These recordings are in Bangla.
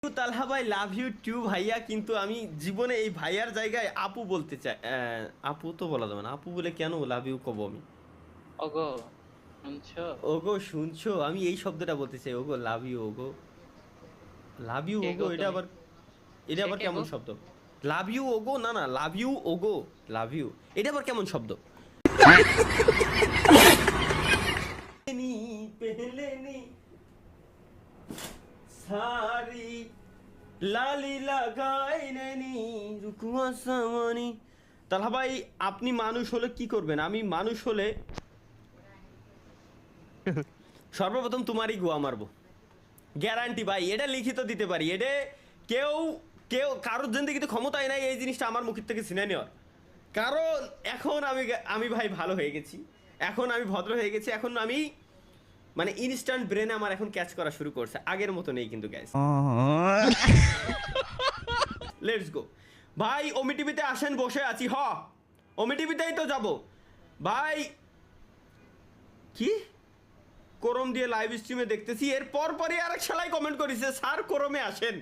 তালহা ভাই লাভ ইউ টু ভাইয়া, কিন্তু আমি জীবনে এই ভাইয়ার জায়গায় আপু বলতে চাই। আপু তো বলা যাবে না, আপু বলে কেন লাভ ইউ কব আমি? ওগো শুনছো? ওগো শুনছো, আমি এই শব্দটা বলতে চাই। ওগো লাভ ইউ, ওগো লাভ ইউ, কে ওগো গো এটা তুমি? আবার, এটা সে আবার কে গো? কেমন শব্দ? লাভ ইউ ওগো, না না লাভ ইউ ওগো, লাভ ইউ এটা আবার কেমন শব্দ? नी पहले नी सारी লালি লাগাই নেনি রুকুয়া সামানি। তাহলে ভাই আপনি মানুষ হলে কি করবেন? আমি মানুষ হলে সর্বপ্রথম তোমারই গোয়া মারবো, গ্যারান্টি ভাই, এটা লিখিত দিতে পারি। এটা কেউ কেউ কারোর জিন্দেগিতে ক্ষমতাই নাই এই জিনিসটা আমার মুখের থেকে ছিনে নেওয়ার। কারণ এখন আমি ভাই ভালো হয়ে গেছি, এখন আমি ভদ্র হয়ে গেছি, এখন আমি মানে ইনস্ট্যান্ট ব্রেনে আমার এখন ক্যাচ করা শুরু করছে, আগের মতো নেই কিন্তু গাইস। লেটস গো ভাই, ওমি টিভিতে আসেন, বসে আছি ওমি টিভিতেই তো যাব ভাই। কি করম দিয়ে লাইভ স্ট্রিমে দেখতেছি, এর পরই আরেক শালাই কমেন্ট করেছে স্যার করমে আসেন।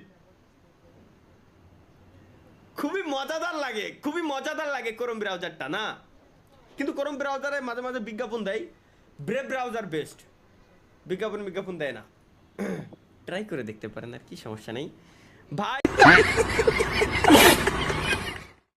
খুবই মজাদার লাগে করম ব্রাউজারটা না, কিন্তু করম ব্রাউজারে মাঝে মাঝে বিজ্ঞাপন দেয়, ব্রেভ ব্রাউজার বেস্ট, বিজ্ঞাপন দেয় না। ট্রাই করে দেখতে পারেন, আর কি সমস্যা নেই ভাই।